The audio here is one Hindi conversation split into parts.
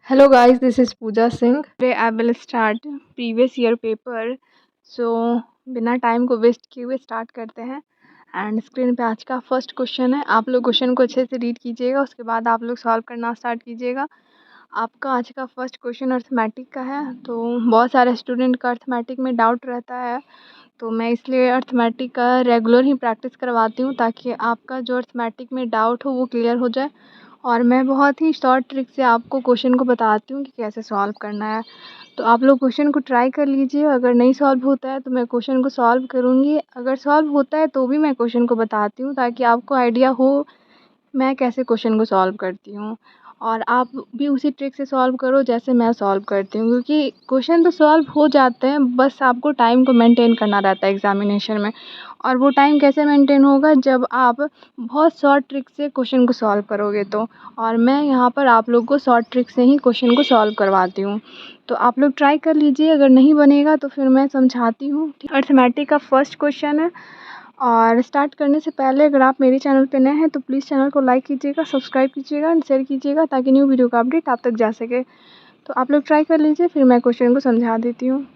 Hello guys, this is Pooja Singh. Today I will start previous year paper. So बिना टाइम को वेस्ट किए हुए स्टार्ट करते हैं। एंड स्क्रीन पे आज का फर्स्ट क्वेश्चन है। आप लोग क्वेश्चन को अच्छे से रीड कीजिएगा, उसके बाद आप लोग सॉल्व करना स्टार्ट कीजिएगा। आपका आज का फर्स्ट क्वेश्चन अर्थमेटिक का है। तो बहुत सारे स्टूडेंट का अर्थमेटिक में डाउट रहता है, तो मैं इसलिए अर्थमेटिक का रेगुलर ही प्रैक्टिस करवाती हूँ ताकि आपका जो अर्थमेटिक में डाउट हो वो क्लियर हो जाए। और मैं बहुत ही शॉर्ट ट्रिक से आपको क्वेश्चन को बताती हूँ कि कैसे सॉल्व करना है। तो आप लोग क्वेश्चन को ट्राई कर लीजिए। अगर नहीं सॉल्व होता है तो मैं क्वेश्चन को सॉल्व करूँगी, अगर सॉल्व होता है तो भी मैं क्वेश्चन को बताती हूँ ताकि आपको आइडिया हो मैं कैसे क्वेश्चन को सॉल्व करती हूँ। और आप भी उसी ट्रिक से सॉल्व करो जैसे मैं सॉल्व करती हूँ, क्योंकि क्वेश्चन तो सॉल्व हो जाते हैं, बस आपको टाइम को मेंटेन करना रहता है एग्जामिनेशन में। और वो टाइम कैसे मेंटेन होगा, जब आप बहुत शॉर्ट ट्रिक से क्वेश्चन को सॉल्व करोगे तो। और मैं यहाँ पर आप लोग को शॉर्ट ट्रिक से ही क्वेश्चन को सॉल्व करवाती हूँ। तो आप लोग ट्राई कर लीजिए, अगर नहीं बनेगा तो फिर मैं समझाती हूँ। अर्थमेटिक का फर्स्ट क्वेश्चन है। और स्टार्ट करने से पहले अगर आप मेरे चैनल पे नए हैं तो प्लीज़ चैनल को लाइक कीजिएगा, सब्सक्राइब कीजिएगा एंड शेयर कीजिएगा ताकि न्यू वीडियो का अपडेट आप तक जा सके। तो आप लोग ट्राई कर लीजिए, फिर मैं क्वेश्चन को समझा देती हूँ।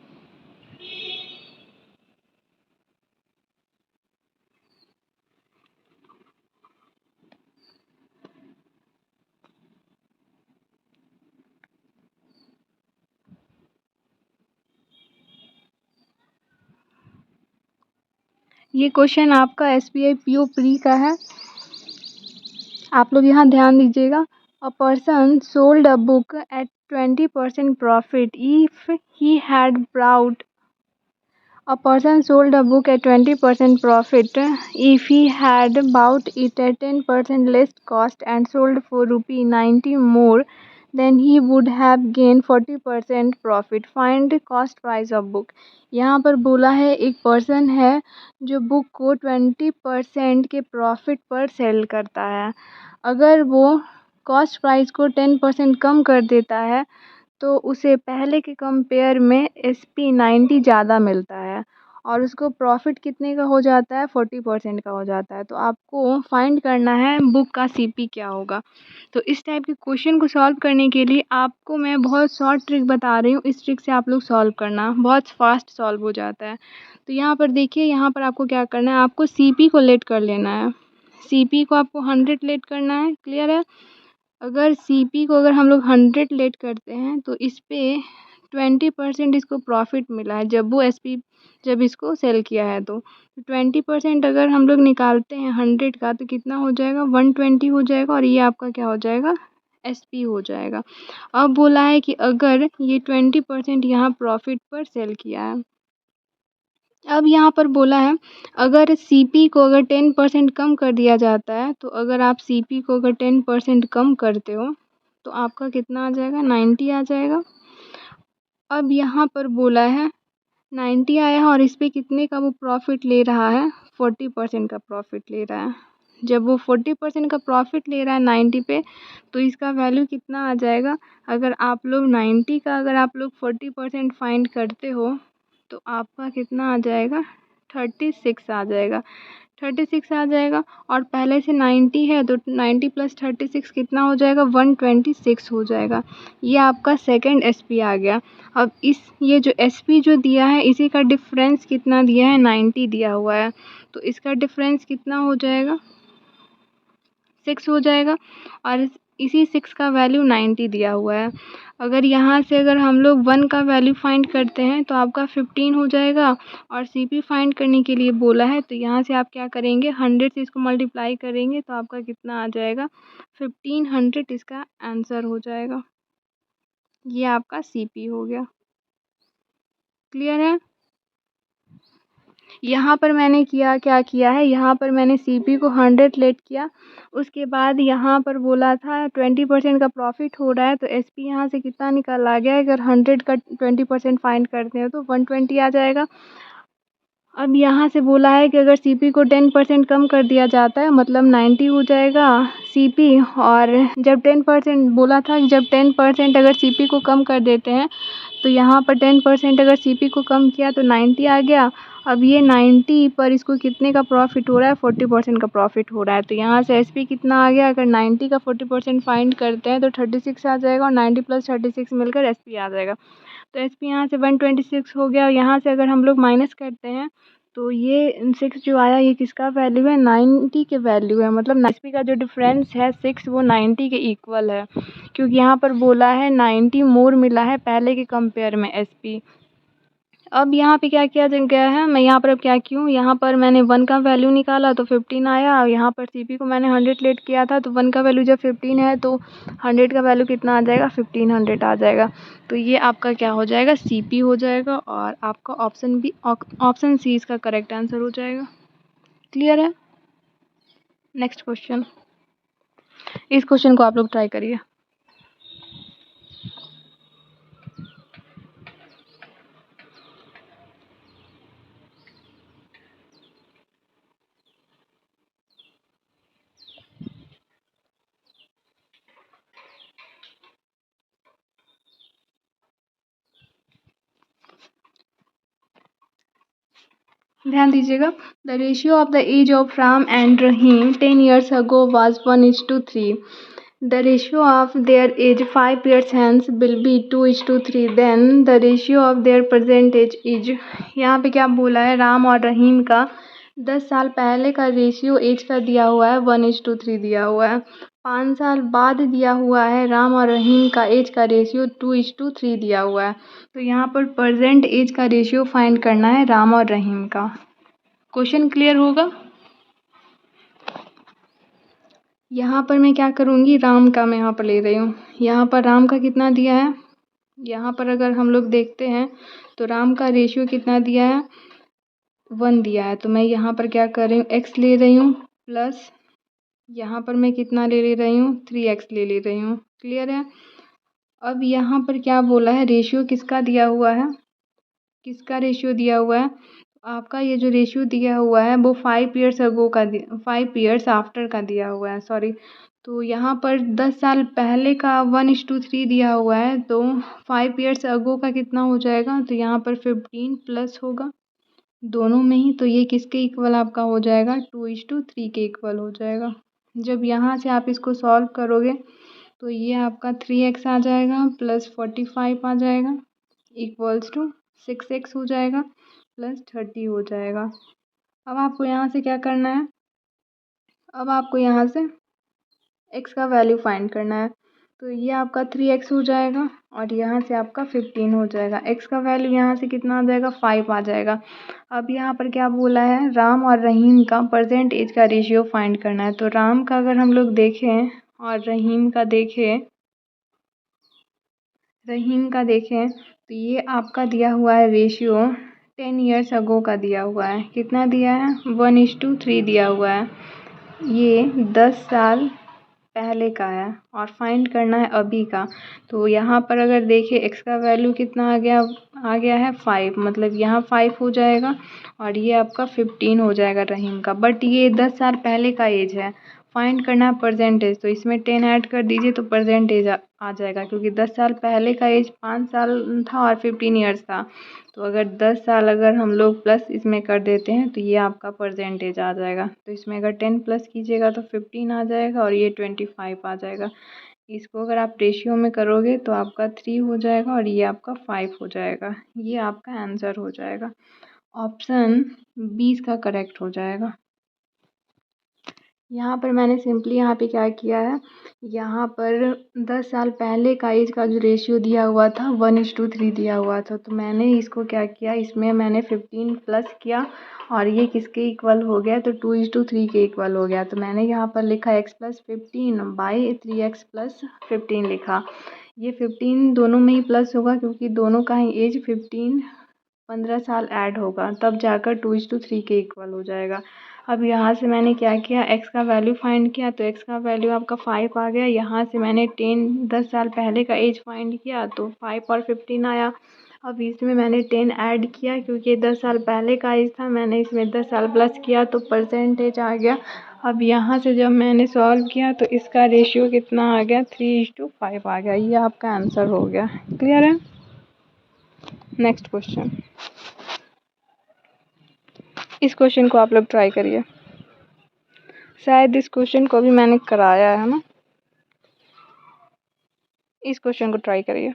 ये क्वेश्चन आपका SBI PO प्री का है। आप लोग यहाँ ध्यान दीजिएगा। A person sold a book at 20% profit if he had brought A person sold a book at 20% profit if he had bought it at 10% less cost and sold for rupee 90 more, then he would have gained 40% profit. Find cost price of book. यहाँ पर बोला है एक पर्सन है जो बुक को 20% के प्रॉफिट पर सेल करता है। अगर वो कॉस्ट प्राइस को 10% कम कर देता है तो उसे पहले के कंपेयर में SP90 ज़्यादा मिलता है और उसको प्रॉफिट कितने का हो जाता है, 40% का हो जाता है। तो आपको फाइंड करना है बुक का CP क्या होगा। तो इस टाइप के क्वेश्चन को सॉल्व करने के लिए आपको मैं बहुत शॉर्ट ट्रिक बता रही हूँ, इस ट्रिक से आप लोग सॉल्व करना, बहुत फास्ट सॉल्व हो जाता है। तो यहाँ पर देखिए, यहाँ पर आपको क्या करना है, आपको CP को लेट कर लेना है। CP को आपको 100 लेट करना है, क्लियर है। अगर CP को अगर हम लोग 100 लेट करते हैं तो इस पे 20% इसको प्रॉफिट मिला है जब इसको सेल किया है। तो 20% अगर हम लोग निकालते हैं 100 का तो कितना हो जाएगा, 120 हो जाएगा और ये आपका क्या हो जाएगा, SP हो जाएगा। अब बोला है कि अगर ये 20% यहाँ प्रॉफिट पर सेल किया है। अब यहाँ पर बोला है अगर CP को अगर 10% कम कर दिया जाता है, तो अगर आप CP को अगर 10% कम करते हो तो आपका कितना आ जाएगा, 90 आ जाएगा। अब यहाँ पर बोला है 90 आया है और इस पे कितने का वो प्रॉफिट ले रहा है, 40% का प्रॉफिट ले रहा है। जब वो 40% का प्रॉफिट ले रहा है 90 पे, तो इसका वैल्यू कितना आ जाएगा, अगर आप लोग 90 का अगर आप लोग 40% फाइंड करते हो तो आपका कितना आ जाएगा, 36 आ जाएगा। 36 आ जाएगा और पहले से 90 है तो 90 + 36 कितना हो जाएगा, 126 हो जाएगा। ये आपका सेकंड SP आ गया। अब ये जो SP जो दिया है इसी का डिफरेंस कितना दिया है, 90 दिया हुआ है, तो इसका डिफरेंस कितना हो जाएगा, 6 हो जाएगा। और इसी 6 का वैल्यू 90 दिया हुआ है। अगर यहाँ से अगर हम लोग 1 का वैल्यू फाइंड करते हैं तो आपका 15 हो जाएगा। और CP फाइंड करने के लिए बोला है तो यहाँ से आप क्या करेंगे, 100 से इसको मल्टीप्लाई करेंगे तो आपका कितना आ जाएगा, 1500 इसका आंसर हो जाएगा। ये आपका CP हो गया, क्लियर है। यहाँ पर मैंने क्या किया है, यहाँ पर मैंने CP को 100 लेट किया, उसके बाद यहाँ पर बोला था 20% का प्रॉफिट हो रहा है तो SP यहाँ से कितना निकल आ गया, अगर 100 का 20% फाइंड करते हैं तो 120 आ जाएगा। अब यहाँ से बोला है कि अगर CP को 10% कम कर दिया जाता है मतलब 90 हो जाएगा CP। और जब 10% बोला था, जब 10% अगर CP को कम कर देते हैं तो यहाँ पर 10% अगर CP को कम किया तो 90 आ गया। अब ये 90 पर इसको कितने का प्रॉफिट हो रहा है, 40% का प्रॉफिट हो रहा है। तो यहाँ से एसपी कितना आ गया, अगर 90 का 40% फाइंड करते हैं तो 36 आ जाएगा और 90 + 36 मिलकर एसपी आ जाएगा। तो एसपी यहाँ से 126 हो गया और यहाँ से अगर हम लोग माइनस करते हैं तो ये 6 जो आया ये किसका वैल्यू है, 90 के वैल्यू है। मतलब एसपी का जो डिफरेंस है 6 वो 90 के इक्वल है, क्योंकि यहाँ पर बोला है 90 मोर मिला है पहले के कंपेयर में एसपी। अब यहाँ पे क्या किया गया है, मैं यहाँ पर अब क्या की हूँ, यहाँ पर मैंने 1 का वैल्यू निकाला तो 15 आया और यहाँ पर सीपी को मैंने 100 लेट किया था तो 1 का वैल्यू जब 15 है तो 100 का वैल्यू कितना आ जाएगा, 1500 आ जाएगा। तो ये आपका क्या हो जाएगा, सीपी हो जाएगा और आपका ऑप्शन सी इसका करेक्ट आंसर हो जाएगा। क्लियर है। नेक्स्ट क्वेश्चन, इस क्वेश्चन को आप लोग ट्राई करिए। ध्यान दीजिएगा। The ratio of the age of Ram and Rahim 10 years ago was 1:3. The ratio of their age 5 years hence will be 2:3. Then the ratio of their present age is, यहाँ पे क्या बोला है, राम और रहीम का 10 साल पहले का रेशियो एज का दिया हुआ है 1:3 दिया हुआ है। 5 साल बाद दिया हुआ है राम और रहीम का एज का रेशियो 2:3 दिया हुआ है। तो यहाँ पर प्रेजेंट एज का रेशियो फाइंड करना है राम और रहीम का। क्वेश्चन क्लियर होगा। यहाँ पर मैं क्या करूँगी, राम का मैं यहाँ पर ले रही हूँ। यहाँ पर राम का कितना दिया है, यहाँ पर अगर हम लोग देखते हैं तो राम का रेशियो कितना दिया है, 1 दिया है। तो मैं यहाँ पर क्या कर रही हूँ, x ले रही हूँ प्लस यहाँ पर मैं कितना ले रही हूँ, 3x ले रही हूँ। क्लियर है। अब यहाँ पर क्या बोला है, रेशियो किसका दिया हुआ है, किसका रेशियो दिया हुआ है, आपका ये जो रेशियो दिया हुआ है वो 5 years अगो का 5 years आफ्टर का दिया हुआ है, सॉरी। तो यहाँ पर 10 साल पहले का 1:3 दिया हुआ है तो 5 years अगो का कितना हो जाएगा, तो यहाँ पर 15 प्लस होगा दोनों में ही। तो ये किसके इक्वल आपका हो जाएगा, 2:3 के इक्वल हो जाएगा। जब यहाँ से आप इसको सॉल्व करोगे तो ये आपका 3x आ जाएगा प्लस 45 आ जाएगा इक्वल्स टू 6x हो जाएगा प्लस 30 हो जाएगा। अब आपको यहाँ से क्या करना है, अब आपको यहाँ से x का वैल्यू फाइंड करना है। तो ये आपका 3x हो जाएगा और यहाँ से आपका 15 हो जाएगा। x का वैल्यू यहाँ से कितना आ जाएगा, 5 आ जाएगा। अब यहाँ पर क्या बोला है, राम और रहीम का प्रेजेंट एज का रेशियो फाइंड करना है। तो राम का अगर हम लोग देखें और रहीम का देखें तो ये आपका दिया हुआ है रेशियो 10 years अगो का दिया हुआ है। कितना दिया है, 1:3 दिया हुआ है। ये 10 साल पहले का है और फाइंड करना है अभी का। तो यहाँ पर अगर देखें x का वैल्यू कितना आ गया है 5, मतलब यहाँ 5 हो जाएगा और ये आपका 15 हो जाएगा रहीम का। बट ये 10 साल पहले का एज है, फाइंड करना है परसेंटेज। तो इसमें 10 ऐड कर दीजिए तो परसेंटेज आ जाएगा, क्योंकि 10 साल पहले का एज 5 साल था और 15 ईयर्स था। तो अगर 10 साल अगर हम लोग प्लस इसमें कर देते हैं तो ये आपका परसेंटेज आ जाएगा। तो इसमें अगर 10 प्लस कीजिएगा तो 15 आ जाएगा और ये 25 आ जाएगा। इसको अगर आप रेशियो में करोगे तो आपका 3 हो जाएगा और ये आपका 5 हो जाएगा। ये आपका आंसर हो जाएगा, ऑप्शन 20 का करेक्ट हो जाएगा। यहाँ पर मैंने सिंपली यहाँ पे क्या किया है, यहाँ पर 10 साल पहले का एज का जो रेशियो दिया हुआ था 1:3 दिया हुआ था। तो मैंने इसको क्या किया, इसमें मैंने 15 प्लस किया और ये किसके इक्वल हो गया, तो 2:3 के इक्वल हो गया। तो मैंने यहाँ पर लिखा x + 15 बाई 3x + 15 लिखा। ये 15 दोनों में ही प्लस होगा क्योंकि दोनों का ही एज 15 साल ऐड होगा, तब जाकर 2:3 के इक्वल हो जाएगा। अब यहाँ से मैंने क्या किया, x का वैल्यू फाइंड किया तो x का वैल्यू आपका 5 आ गया। यहाँ से मैंने 10 साल पहले का एज फाइंड किया तो 5 और 15 आया। अब इसमें मैंने 10 ऐड किया क्योंकि 10 साल पहले का एज था, मैंने इसमें 10 साल प्लस किया तो परसेंटेज आ गया। अब यहाँ से जब मैंने सॉल्व किया तो इसका रेशियो कितना आ गया, 3:5 आ गया। ये आपका आंसर हो गया। क्लियर है। नेक्स्ट क्वेश्चन, इस क्वेश्चन को आप लोग ट्राई करिए, शायद इस क्वेश्चन को भी मैंने कराया है ना। इस क्वेश्चन को ट्राई करिए।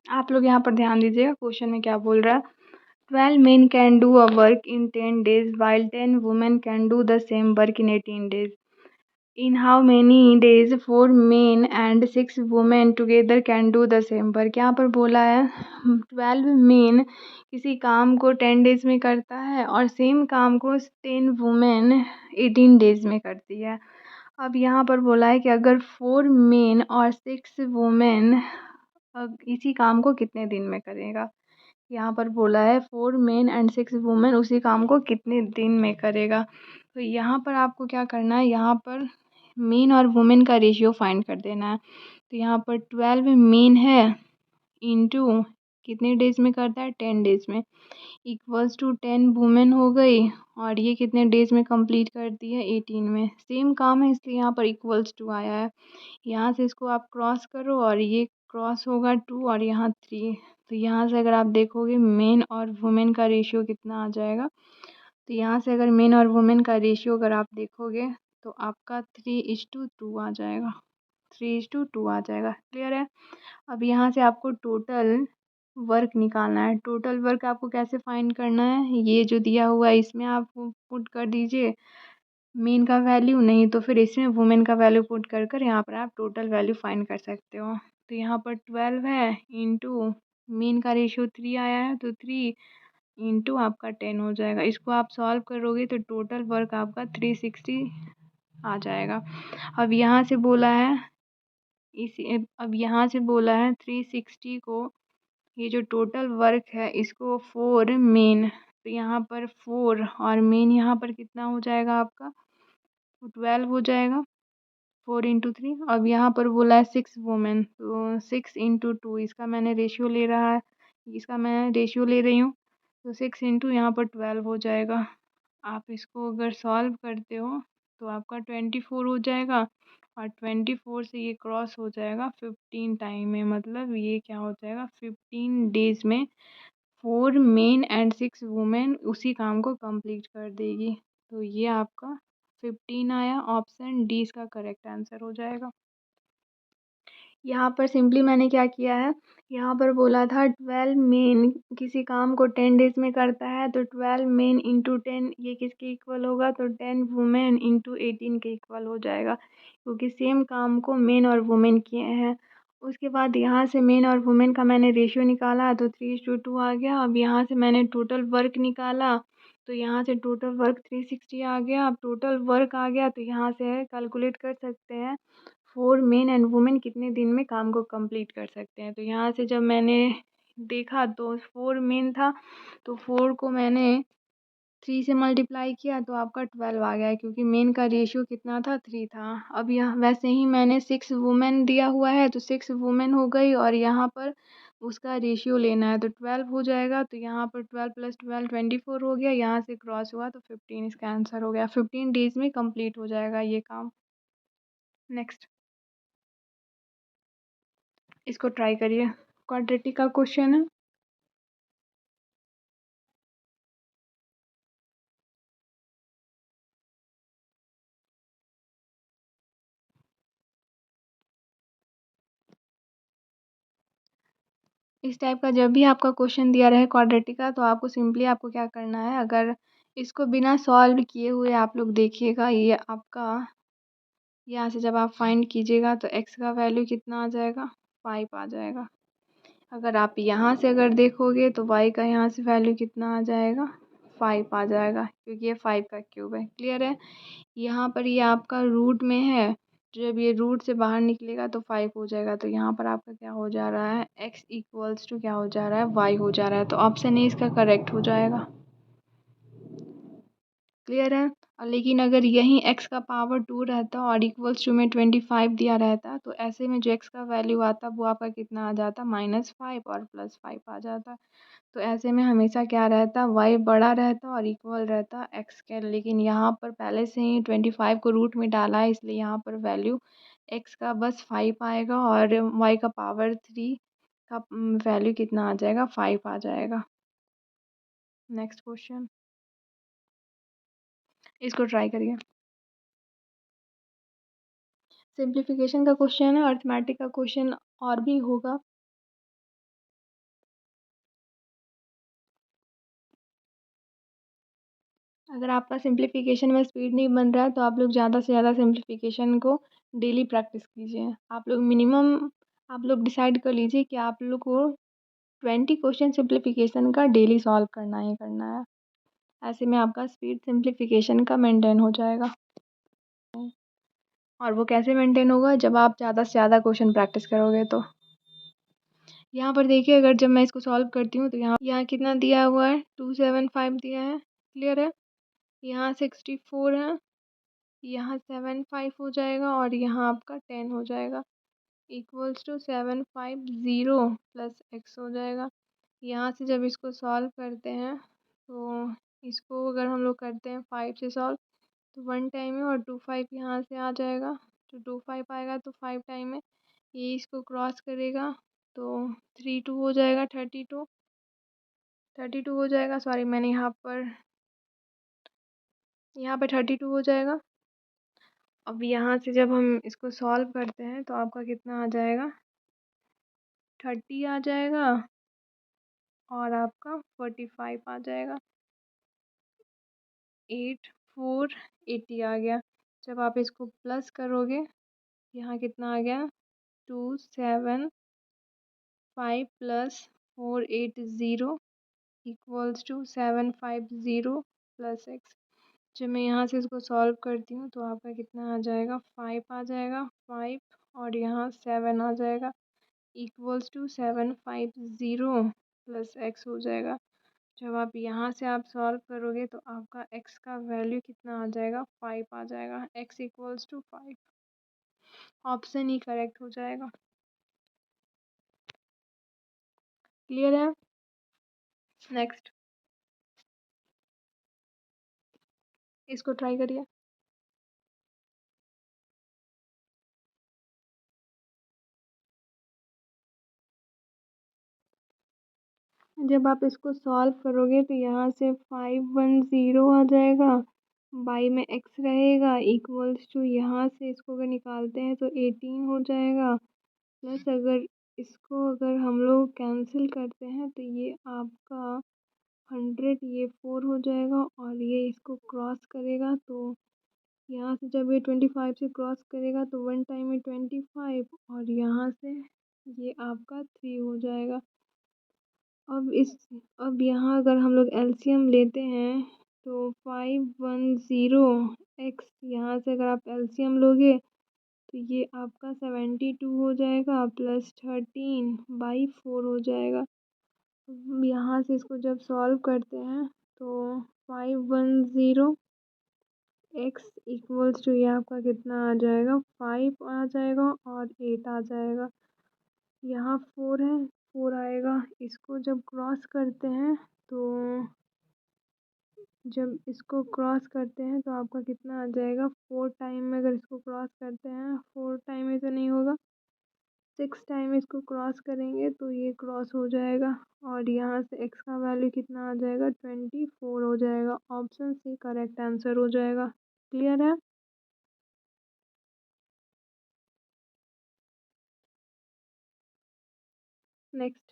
आप लोग यहाँ पर ध्यान दीजिएगा, क्वेश्चन में क्या बोल रहा है। 12 men can do a work in 10 days while 10 women can do the same work in 18 days. In how many days 4 men and 6 women together can do the same work? यहाँ पर बोला है 12 men किसी काम को 10 डेज में करता है और सेम काम को 10 वुमेन 18 डेज में करती है। अब यहाँ पर बोला है कि अगर 4 मेन और 6 वुमेन इसी काम को कितने दिन में करेगा। यहाँ पर बोला है 4 मेन एंड 6 वुमेन उसी काम को कितने दिन में करेगा। तो यहाँ पर आपको क्या करना है, यहाँ पर मेन और वुमेन का रेशियो फाइंड कर देना है। तो यहाँ पर 12 मेन है इंटू कितने डेज में करता है, 10 डेज में, इक्वल्स टू 10 वुमेन हो गई और ये कितने डेज में कंप्लीट करती है, 18 में। सेम काम है इसलिए यहाँ पर इक्वल्स टू आया है। यहाँ से इसको आप क्रॉस करो और ये क्रॉस होगा 2 और यहाँ 3। तो यहाँ से अगर आप देखोगे मेन और वुमेन का रेशियो कितना आ जाएगा। तो यहाँ से अगर मेन और वुमेन का रेशियो अगर आप देखोगे तो आपका 3:2 आ जाएगा, 3:2 आ जाएगा। क्लियर है। अब यहाँ से आपको टोटल वर्क निकालना है। टोटल वर्क आपको कैसे फाइंड करना है, ये जो दिया हुआ है इसमें आप पुट कर दीजिए मेन का वैल्यू, नहीं तो फिर इसमें वुमेन का वैल्यू पुट कर कर यहाँ पर आप टोटल वैल्यू फाइंड कर सकते हो। तो यहाँ पर 12 है इंटू मेन का रेशियो 3 आया है तो 3 इंटू आपका 10 हो जाएगा। इसको आप सॉल्व करोगे तो टोटल वर्क आपका 360 आ जाएगा। अब यहाँ से बोला है अब यहाँ से बोला है 360 को, ये जो टोटल वर्क है इसको 4 मेन, तो यहाँ पर 4 और मेन यहाँ पर कितना हो जाएगा आपका, तो 12 हो जाएगा, 4 इंटू 3। अब यहाँ पर बोला है 6 वुमेन, तो 6 इंटू 2, इसका मैंने रेशियो ले रहा है, इसका मैं रेशियो ले रही हूँ, तो 6 इंटू यहाँ पर 12 हो जाएगा। आप इसको अगर सॉल्व करते हो तो आपका 24 हो जाएगा और 24 से ये क्रॉस हो जाएगा 15 टाइम में, मतलब ये क्या हो जाएगा 15 डेज में 4 मेन एंड 6 वुमेन उसी काम को कंप्लीट कर देगी। तो ये आपका 15 आया, ऑप्शन डी इसका करेक्ट आंसर हो जाएगा। यहाँ पर सिंपली मैंने क्या किया है, यहाँ पर बोला था 12 मेन किसी काम को 10 डेज में करता है तो 12 मेन इंटू 10 ये किसके इक्वल होगा, तो 10 वुमेन इंटू 18 के इक्वल हो जाएगा, क्योंकि सेम काम को मेन और वुमेन किए हैं। उसके बाद यहाँ से मेन और वुमेन का मैंने रेशियो निकाला तो 3:2 आ गया। अब यहाँ से मैंने टोटल वर्क निकाला तो यहाँ से टोटल वर्क 360 आ गया। अब टोटल वर्क आ गया तो यहाँ से कैलकुलेट कर सकते हैं 4 मेन एंड वुमेन कितने दिन में काम को कंप्लीट कर सकते हैं। तो यहाँ से जब मैंने देखा तो 4 मेन था तो 4 को मैंने 3 से मल्टीप्लाई किया तो आपका 12 आ गया, क्योंकि मेन का रेशियो कितना था, 3 था। अब यहाँ वैसे ही मैंने 6 वुमेन दिया हुआ है तो 6 वुमेन हो गई और यहाँ पर उसका रेशियो लेना है तो 12 हो जाएगा। तो यहाँ पर 12 + 12 24 हो गया, यहाँ से क्रॉस हुआ तो 15 इसका आंसर हो गया। 15 डेज में कंप्लीट हो जाएगा ये काम। नेक्स्ट, इसको ट्राई करिए, क्वाड्रेटिक का क्वेश्चन है। इस टाइप का जब भी आपका क्वेश्चन दिया रहे क्वाड्रेटिक का तो आपको सिंपली आपको क्या करना है, अगर इसको बिना सॉल्व किए हुए आप लोग देखिएगा, ये आपका यहाँ से जब आप फाइंड कीजिएगा तो एक्स का वैल्यू कितना आ जाएगा, 5 आ जाएगा। अगर आप यहाँ से अगर देखोगे तो वाई का यहाँ से वैल्यू कितना आ जाएगा, 5 आ जाएगा, क्योंकि ये 5 का क्यूब है। क्लियर है। यहाँ पर ये आपका रूट में है, जब ये रूट से बाहर निकलेगा तो 5 हो जाएगा। तो यहाँ पर आपका क्या हो जा रहा है, x इक्वल्स टू क्या हो जा रहा है, y हो जा रहा है। तो ऑप्शन ए इसका करेक्ट हो जाएगा। क्लियर है। और लेकिन अगर यहीं x का पावर 2 रहता और इक्वल्स टू में 25 दिया रहता तो ऐसे में जो x का वैल्यू आता वो आपका कितना आ जाता -5 और +5 आ जाता। तो ऐसे में हमेशा क्या रहता y बड़ा रहता और इक्वल रहता x के। लेकिन यहाँ पर पहले से ही 25 को रूट में डाला है इसलिए यहाँ पर वैल्यू x का बस 5 आएगा और y का पावर 3 का वैल्यू कितना आ जाएगा 5 आ जाएगा। नेक्स्ट क्वेश्चन, इसको ट्राई करिए। सिंप्लीफिकेशन का क्वेश्चन है, अर्थमेटिक का क्वेश्चन और भी होगा। अगर आपका सिंप्लीफिकेशन में स्पीड नहीं बन रहा है तो आप लोग ज़्यादा से ज़्यादा सिंप्लीफिकेशन को डेली प्रैक्टिस कीजिए। आप लोग मिनिमम आप लोग डिसाइड कर लीजिए कि आप लोग को 20 क्वेश्चन सिंप्लीफिकेशन का डेली सॉल्व करना ही करना है। ऐसे में आपका स्पीड सिंप्लीफिकेशन का मेंटेन हो जाएगा। और वो कैसे मेंटेन होगा, जब आप ज़्यादा से ज़्यादा क्वेश्चन प्रैक्टिस करोगे। तो यहाँ पर देखिए, अगर जब मैं इसको सॉल्व करती हूँ तो यहाँ कितना दिया हुआ है 275 दिया है, क्लियर है। यहाँ 64 है, यहाँ 75 हो जाएगा और यहाँ आपका 10 हो जाएगा, इक्वल्स टू 750 प्लस x हो जाएगा। यहाँ से जब इसको सॉल्व करते हैं तो इसको अगर हम लोग करते हैं 5 से सॉल्व तो 1 टाइम है और 25 यहाँ से आ जाएगा, तो 25 आएगा तो 5 टाइम है, ये इसको क्रॉस करेगा तो 32 हो जाएगा, 32 हो जाएगा। सॉरी, मैंने यहाँ पर 32 हो जाएगा। अब यहाँ से जब हम इसको सॉल्व करते हैं तो आपका कितना आ जाएगा 30 आ जाएगा और आपका 45 आ जाएगा, 8 4 80 आ गया। जब आप इसको प्लस करोगे यहाँ कितना आ गया 275 plus 480 equals to 750 plus x। जब मैं यहाँ से इसको सॉल्व करती हूँ तो आपका कितना आ जाएगा 5 आ जाएगा, 5 और यहाँ 7 आ जाएगा, इक्वल्स टू 750 प्लस x हो जाएगा। जब आप यहाँ से आप सॉल्व करोगे तो आपका x का वैल्यू कितना आ जाएगा 5 आ जाएगा, x इक्वल्स टू 5। ऑप्शन ही करेक्ट हो जाएगा। क्लियर है। नेक्स्ट, इसको ट्राई करिए। जब आप इसको सॉल्व करोगे तो यहाँ से 510 आ जाएगा, बाई में x रहेगा, इक्वल्स टू यहाँ से इसको अगर निकालते हैं तो 18 हो जाएगा, प्लस अगर हम लोग कैंसिल करते हैं तो ये आपका 100 ये 4 हो जाएगा और ये इसको क्रॉस करेगा तो यहाँ से जब ये 25 से क्रॉस करेगा तो 1 टाइम में 25 और यहाँ से ये आपका 3 हो जाएगा। अब यहाँ अगर हम लोग एलसीएम लेते हैं तो 510 x, यहाँ से अगर आप एलसीएम लोगे तो ये आपका 72 हो जाएगा, प्लस 13/4 हो जाएगा। यहाँ से इसको जब सॉल्व करते हैं तो 510 x इक्वल्स टू ये आपका कितना आ जाएगा 5 आ जाएगा और 8 आ जाएगा, यहाँ 4 है, 4 आएगा। इसको जब क्रॉस करते हैं तो आपका कितना आ जाएगा 4 टाइम में, अगर इसको क्रॉस करते हैं 4 टाइम में तो नहीं होगा, 6 टाइम इसको क्रॉस करेंगे तो ये क्रॉस हो जाएगा और यहाँ से x का वैल्यू कितना आ जाएगा 24 हो जाएगा। ऑप्शन सी करेक्ट आंसर हो जाएगा। क्लियर है। नेक्स्ट,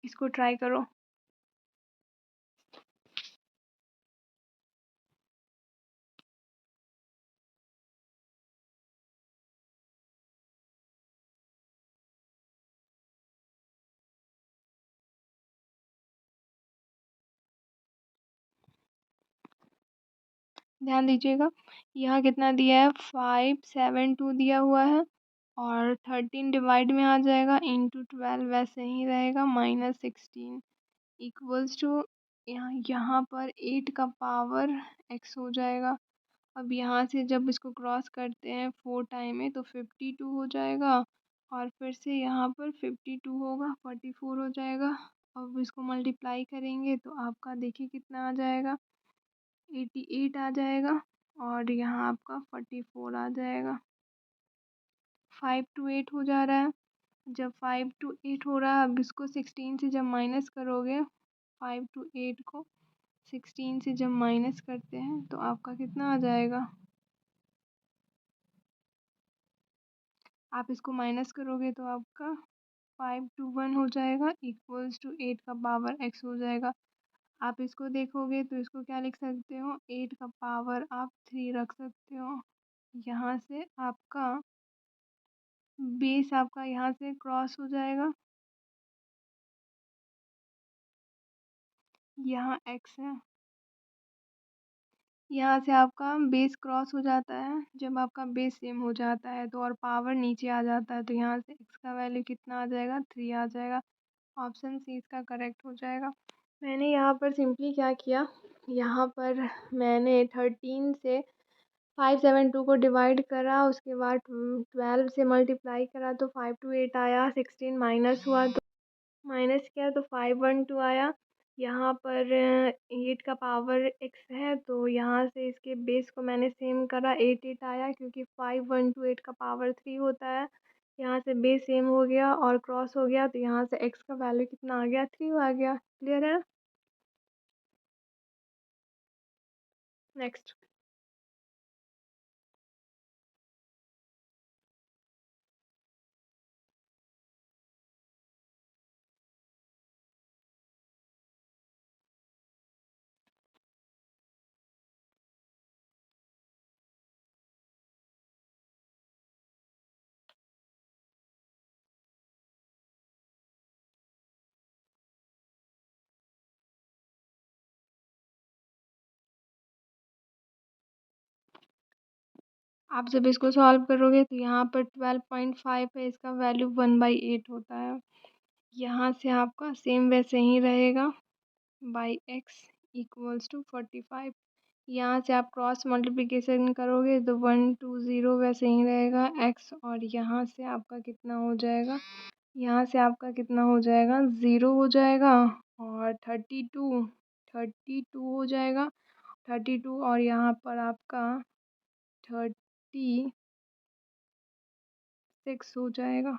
इसको ट्राई करो। ध्यान दीजिएगा, यहाँ कितना दिया है 572 दिया हुआ है और 13 डिवाइड में आ जाएगा, इंटू 12 वैसे ही रहेगा, -16। इक्वल्स टू यहाँ पर 8 का पावर x हो जाएगा। अब यहाँ से जब इसको क्रॉस करते हैं 4 टाइम में तो 52 हो जाएगा, और फिर से यहाँ पर 52 होगा, 44 हो जाएगा। अब इसको मल्टीप्लाई करेंगे तो आपका देखिए कितना आ जाएगा, 88 आ जाएगा, और यहाँ आपका 44 आ जाएगा। 5 to 8 हो जा रहा है। जब 5 to 8 हो रहा है, अब इसको 16 से जब माइनस करोगे, 5 to 8 को 16 से जब माइनस करते हैं तो आपका कितना आ जाएगा, आप इसको माइनस करोगे तो आपका 5 to 1 हो जाएगा, इक्वल्स टू 8 का पावर x हो जाएगा। आप इसको देखोगे तो इसको क्या लिख सकते हो, 8 का पावर आप 3 रख सकते हो। यहाँ से आपका बेस आपका यहाँ से क्रॉस हो जाएगा, यहाँ x है, यहाँ से आपका बेस क्रॉस हो जाता है। जब आपका बेस सेम हो जाता है तो और पावर नीचे आ जाता है तो यहाँ से x का वैल्यू कितना आ जाएगा, 3 आ जाएगा। ऑप्शन सी इसका करेक्ट हो जाएगा। मैंने यहाँ पर सिंपली क्या किया, यहाँ पर मैंने 13 से 572 को डिवाइड करा, उसके बाद 12 से मल्टीप्लाई करा तो 5 to 8 आया, 16 माइनस हुआ तो माइनस किया तो 512 आया। यहाँ पर 8 का पावर x है तो यहाँ से इसके बेस को मैंने सेम करा, 8 आया, क्योंकि 512 8 का पावर 3 होता है। यहाँ से बेस सेम हो गया और क्रॉस हो गया तो यहाँ से x का वैल्यू कितना आ गया, 3 आ गया। क्लियर है। नेक्स्ट, आप जब इसको सॉल्व करोगे तो यहाँ पर 12.5 है, इसका वैल्यू 1/8 होता है। यहाँ से आपका सेम वैसे ही रहेगा, बाई x इक्वल्स टू 45। यहाँ से आप क्रॉस मल्टीप्लिकेशन करोगे तो 120 वैसे ही रहेगा x, और यहाँ से आपका कितना हो जाएगा, यहाँ से आपका कितना हो जाएगा, 0 हो जाएगा, और 32 हो जाएगा, 32, और यहाँ पर आपका 36 हो जाएगा।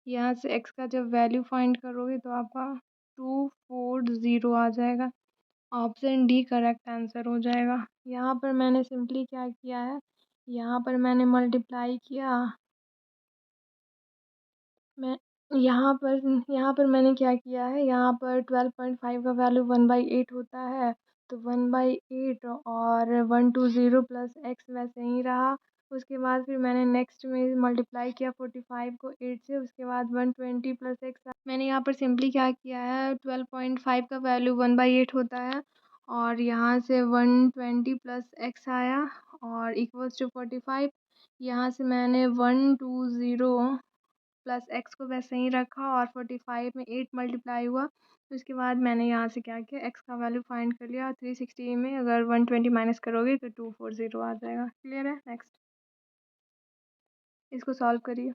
यहाँ से x का जब वैल्यू फाइंड करोगे तो आपका 240 आ जाएगा। ऑप्शन डी करेक्ट आंसर हो जाएगा। यहाँ पर मैंने सिंपली क्या किया है, यहाँ पर मैंने मल्टीप्लाई किया, मैं यहाँ पर मैंने क्या किया है, यहाँ पर 12.5 का वैल्यू 1/8 होता है तो 1/8 और 120 प्लस x वैसे ही रहा। उसके बाद फिर मैंने नेक्स्ट में मल्टीप्लाई किया 45 को 8 से, उसके बाद 120 प्लस x। मैंने यहाँ पर सिंपली क्या किया है, 12.5 का वैल्यू 1/8 होता है, और यहाँ से 120 प्लस x आया और इक्वल्स टू 45। यहाँ से मैंने 120 प्लस एक्स को वैसे ही रखा और 45 में 8 मल्टीप्लाई हुआ। उसके बाद मैंने यहाँ से क्या किया, एक्स का वैल्यू फाइंड कर लिया। 360 में अगर 120 माइनस करोगे तो 240 आ जाएगा। क्लियर है। नेक्स्ट, इसको सॉल्व करिए।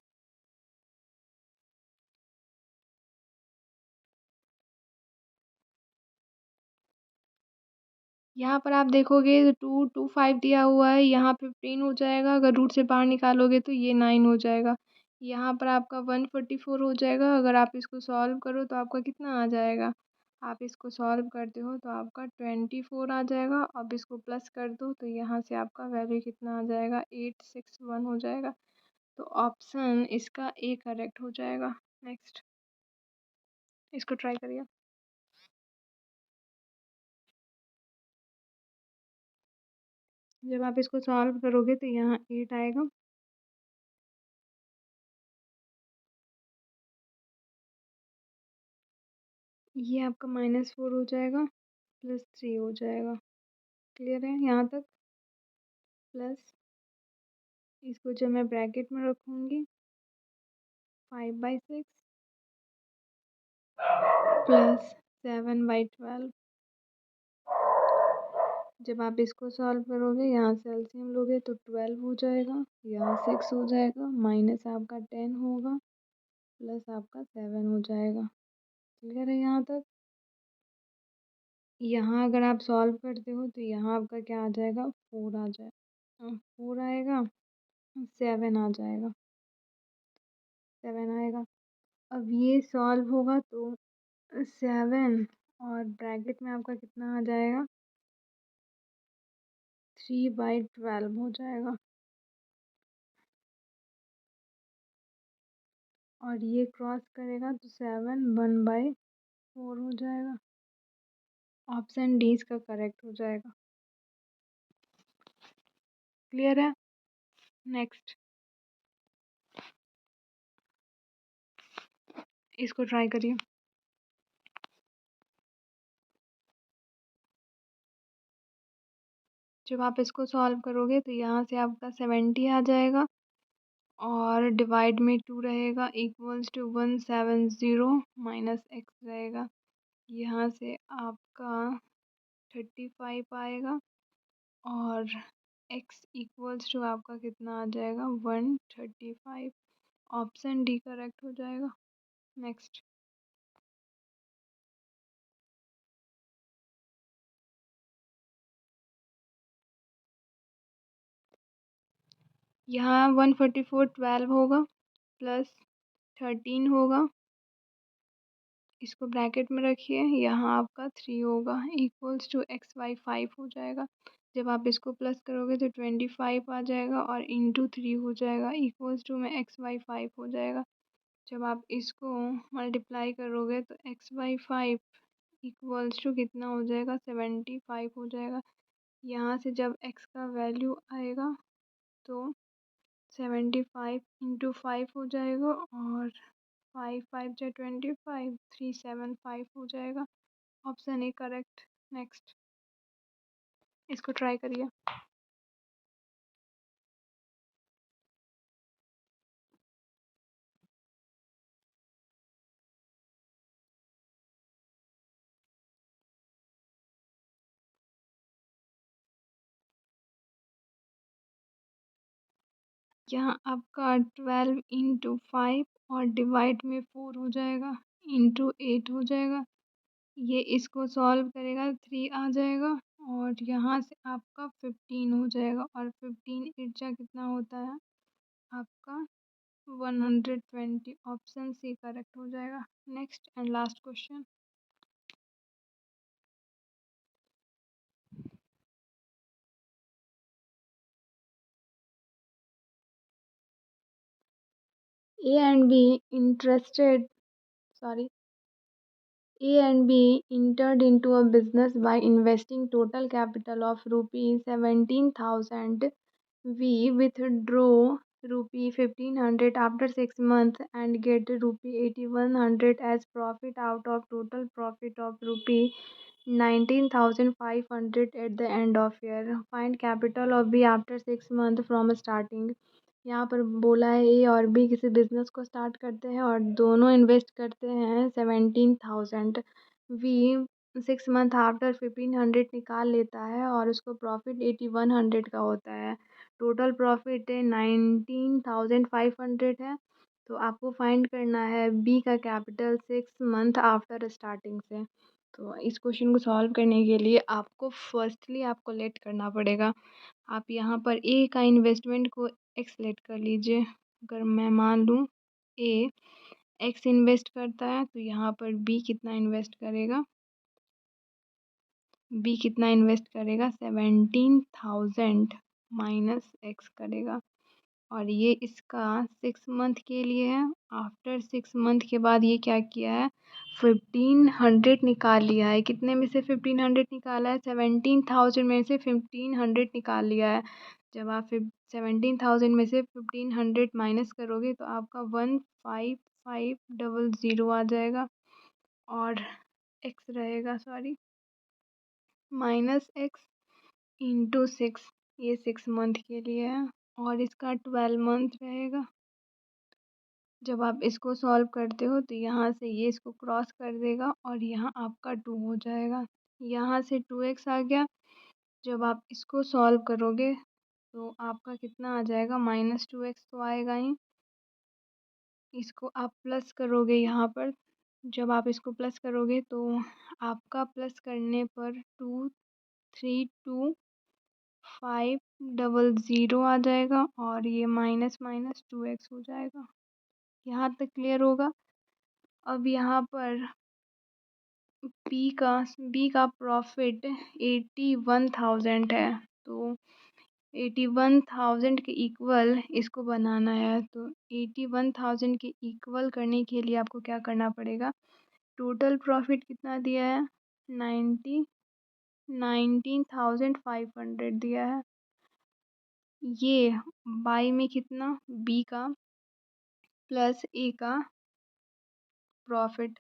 यहाँ पर आप देखोगे तो 225 दिया हुआ है, यहाँ 15 हो जाएगा। अगर रूट से बाहर निकालोगे तो ये 9 हो जाएगा। यहाँ पर आपका 144 हो जाएगा। अगर आप इसको सॉल्व करो तो आपका कितना आ जाएगा, आप इसको सॉल्व करते हो तो आपका 24 आ जाएगा। अब इसको प्लस कर दो तो यहाँ से आपका वैल्यू कितना आ जाएगा, 861 हो जाएगा। तो ऑप्शन इसका ए करेक्ट हो जाएगा। नेक्स्ट, इसको ट्राई करिए। जब आप इसको सॉल्व करोगे तो यहाँ 8 आएगा, ये आपका -4 हो जाएगा, +3 हो जाएगा। क्लियर है यहाँ तक। प्लस इसको जब मैं ब्रैकेट में रखूँगी 5/6 प्लस 7/12। जब आप इसको सॉल्व करोगे, यहाँ से एलसीएम लोगे तो 12 हो जाएगा, यहाँ 6 हो जाएगा, माइनस आपका 10 होगा, प्लस आपका 7 हो जाएगा। क्लियर है यहाँ तक? यहाँ अगर आप सॉल्व करते हो तो यहाँ आपका क्या आ जाएगा, 4 आ जाएगा, 4 आएगा, 7 आ जाएगा, 7 आएगा। अब ये सॉल्व होगा तो 7 और ब्रैकेट में आपका कितना आ जाएगा, 3/12 हो जाएगा। और ये क्रॉस करेगा तो 7 1/4 हो जाएगा। ऑप्शन डी इसका करेक्ट हो जाएगा। क्लियर है? नेक्स्ट इसको ट्राई करिए। जब आप इसको सॉल्व करोगे तो यहाँ से आपका 70 आ जाएगा और डिवाइड में 2 रहेगा, इक्वल्स टू 170 माइनस एक्स रहेगा। यहाँ से आपका 35 आएगा और x इक्वल्स टू आपका कितना आ जाएगा, 135। ऑप्शन डी करेक्ट हो जाएगा। नेक्स्ट यहाँ 144 12 होगा, प्लस 13 होगा, इसको ब्रैकेट में रखिए, यहाँ आपका 3 होगा, इक्वल्स टू x/5 हो जाएगा। जब आप इसको प्लस करोगे तो 25 आ जाएगा और इंटू 3 हो जाएगा, इक्वल्स टू में x/5 हो जाएगा। जब आप इसको मल्टीप्लाई करोगे तो x/5 इक्वल्स टू कितना हो जाएगा, 75 हो जाएगा। यहाँ से जब x का वैल्यू आएगा तो 75 इंटू 5 हो जाएगा और 5 5 जा 25, 375 हो जाएगा। Option A correct. नेक्स्ट इसको ट्राई करिए। यहाँ आपका 12 इंटू 5 और डिवाइड में 4 हो जाएगा, इंटू 8 हो जाएगा। ये इसको सॉल्व करेगा 3 आ जाएगा और यहाँ से आपका 15 हो जाएगा और 15 इर्जा कितना होता है आपका 120। ऑप्शन सी करेक्ट हो जाएगा। Next and last question. A and B interested, sorry, A and B entered into a business by investing total capital of rupees 17,000. We withdraw rupee 1,500 after 6 months and get rupee 8,100 as profit out of total profit of rupee 19,500 at the end of year. Find capital of B after 6 months from starting. यहाँ पर बोला है ए और बी किसी बिजनेस को स्टार्ट करते हैं और दोनों इन्वेस्ट करते हैं 17,000। वी 6 मंथ आफ्टर 1,500 निकाल लेता है और उसको प्रॉफिट 8,100 का होता है। टोटल प्रॉफिट 19,500 है। तो आपको फाइंड करना है बी का कैपिटल 6 मंथ आफ्टर स्टार्टिंग से। तो इस क्वेश्चन को सॉल्व करने के लिए आपको फर्स्टली आपको लेट करना पड़ेगा। आप यहाँ पर ए का इन्वेस्टमेंट को एक्स लेट कर लीजिए। अगर मैं मान लूँ ए एक्स इन्वेस्ट करता है तो यहाँ पर बी कितना इन्वेस्ट करेगा, बी कितना इन्वेस्ट करेगा 17,000 माइनस एक्स करेगा और ये इसका 6 मंथ के लिए है। आफ्टर 6 मंथ के बाद ये क्या किया है, 1,500 निकाल लिया है। कितने में से 1,500 निकाला है, 17,000 में से 1,500 निकाल लिया है। जब आप फिर 17,000 में से 1,500 माइनस करोगे तो आपका 15500 आ जाएगा और एक्स रहेगा, सॉरी, माइनस एक्स इंटू 6। ये 6 मंथ के लिए है और इसका 12 मंथ रहेगा। जब आप इसको सॉल्व करते हो तो यहाँ से ये इसको क्रॉस कर देगा और यहाँ आपका 2 हो जाएगा। यहाँ से 2x आ गया। जब आप इसको सॉल्व करोगे तो आपका कितना आ जाएगा, -2x तो आएगा ही। इसको आप प्लस करोगे यहाँ पर। जब आप इसको प्लस करोगे तो आपका प्लस करने पर 232,500 आ जाएगा और ये माइनस माइनस 2x हो जाएगा। यहाँ तक क्लियर होगा। अब यहाँ पर बी का प्रॉफिट 81,000 है, तो 81,000 के इक्वल इसको बनाना है। तो 81,000 के इक्वल करने के लिए आपको क्या करना पड़ेगा, टोटल प्रॉफिट कितना दिया है, 19,500 दिया है। ये बाई में कितना, बी का प्लस ए का प्रॉफिट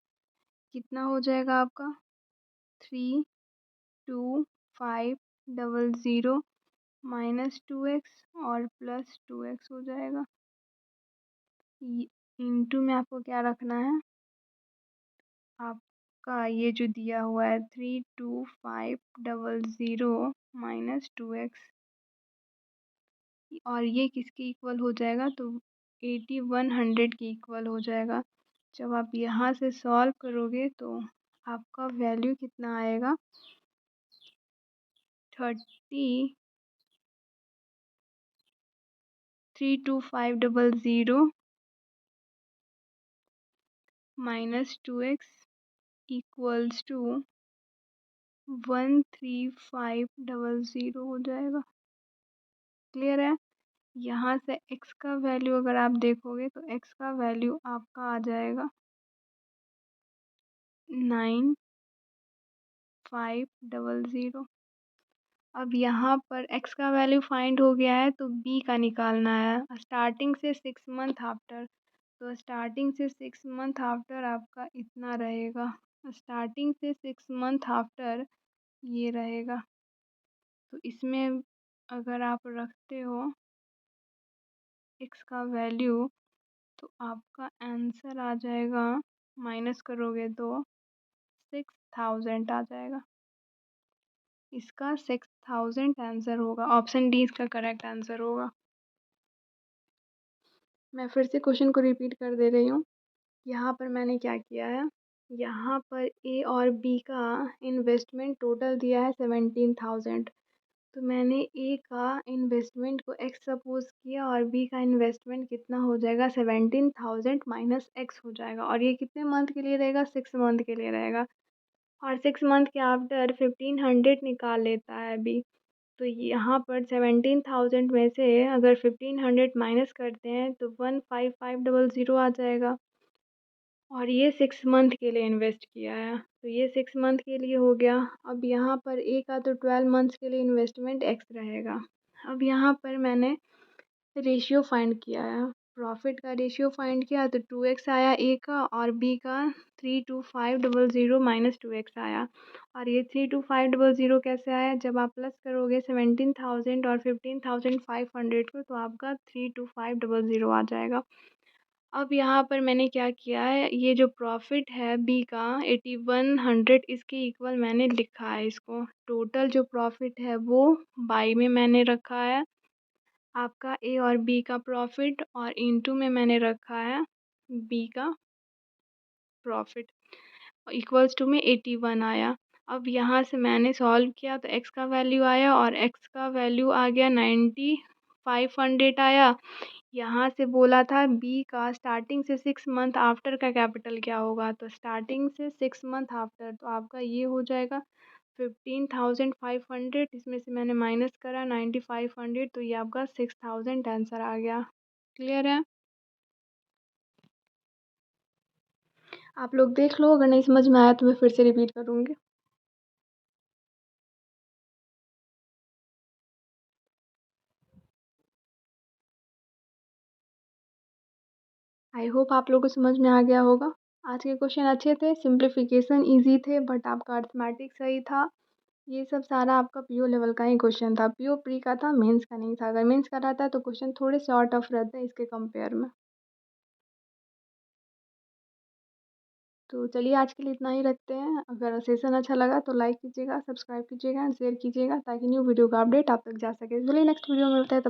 कितना हो जाएगा आपका, 32,500 -2x और +2x हो जाएगा। इंटू में आपको क्या रखना है, आपका ये जो दिया हुआ है 32,500 -2x, और ये किसके इक्वल हो जाएगा, तो 8100 के इक्वल हो जाएगा। जब आप यहाँ से सॉल्व करोगे तो आपका वैल्यू कितना आएगा, 32,500 -2x इक्वल्स टू 13,500 हो जाएगा। क्लियर है। यहाँ से x का वैल्यू अगर आप देखोगे तो x का वैल्यू आपका आ जाएगा 9,500। अब यहाँ पर x का वैल्यू फाइंड हो गया है तो b का निकालना है, स्टार्टिंग से 6 मंथ आफ्टर। तो स्टार्टिंग से 6 मंथ आफ्टर आपका इतना रहेगा, स्टार्टिंग से 6 मंथ आफ्टर ये रहेगा। तो इसमें अगर आप रखते हो x का वैल्यू तो आपका आंसर आ जाएगा, माइनस करोगे तो 6,000 आ जाएगा। इसका 6,000 आंसर होगा। ऑप्शन डी इसका करेक्ट आंसर होगा। मैं फिर से क्वेश्चन को रिपीट कर दे रही हूँ। यहाँ पर मैंने क्या किया है, यहाँ पर ए और बी का इन्वेस्टमेंट टोटल दिया है 17,000। तो मैंने ए का इन्वेस्टमेंट को एक्स सपोज किया और बी का इन्वेस्टमेंट कितना हो जाएगा, 17,000 -x हो जाएगा। और ये कितने मंथ के लिए रहेगा, 6 मंथ के लिए रहेगा। और 6 मंथ के आफ्टर 1500 निकाल लेता है बी। तो यहाँ पर 17,000 में से अगर 1500 माइनस करते हैं तो 15,500 आ जाएगा। और ये 6 मंथ के लिए इन्वेस्ट किया है, तो ये 6 मंथ के लिए हो गया। अब यहाँ पर ए का तो 12 मंथ्स के लिए इन्वेस्टमेंट एक्स रहेगा। अब यहाँ पर मैंने रेशियो फाइंड किया है, प्रॉफिट का रेशियो फाइंड किया तो 2x आया ए का और बी का 32500 -2x आया। और ये 32500 कैसे आया, जब आप प्लस करोगे 17,000 और 15,500 को तो आपका 32500 आ जाएगा। अब यहाँ पर मैंने क्या किया है, ये जो प्रॉफिट है बी का 8100 इसके इक्वल मैंने लिखा है इसको। टोटल जो प्रॉफिट है वो बाई में मैंने रखा है आपका ए और बी का प्रॉफिट, और इनटू में मैंने रखा है बी का प्रॉफिट, इक्वल्स टू में 81 आया। अब यहाँ से मैंने सॉल्व किया तो x का वैल्यू आया और x का वैल्यू आ गया 9,500 आया। यहाँ से बोला था बी का स्टार्टिंग से 6 मंथ आफ्टर का कैपिटल क्या होगा, तो स्टार्टिंग से 6 मंथ आफ्टर तो आपका ये हो जाएगा 15,500। इसमें से मैंने माइनस करा 9,500 तो ये आपका 6,000 आंसर आ गया। क्लियर है। आप लोग देख लो, अगर नहीं समझ में आया तो मैं फिर से रिपीट करूँगी। आई होप आप लोगों को समझ में आ गया होगा। आज के क्वेश्चन अच्छे थे, सिंप्लीफिकेशन इजी थे, बट आपका अर्थमेटिक सही था। ये सब सारा आपका पीओ लेवल का ही क्वेश्चन था, पीओ प्री का था, मेंस का नहीं था। अगर मेंस का रहता तो क्वेश्चन थोड़े से आउट ऑफ रहते हैं इसके कंपेयर में। तो चलिए आज के लिए इतना ही रखते हैं। अगर सेशन अच्छा लगा तो लाइक कीजिएगा, सब्सक्राइब कीजिएगा एंड शेयर कीजिएगा ताकि न्यू वीडियो का अपडेट आप तक जा सके। चलिए नेक्स्ट वीडियो में मिलते हैं।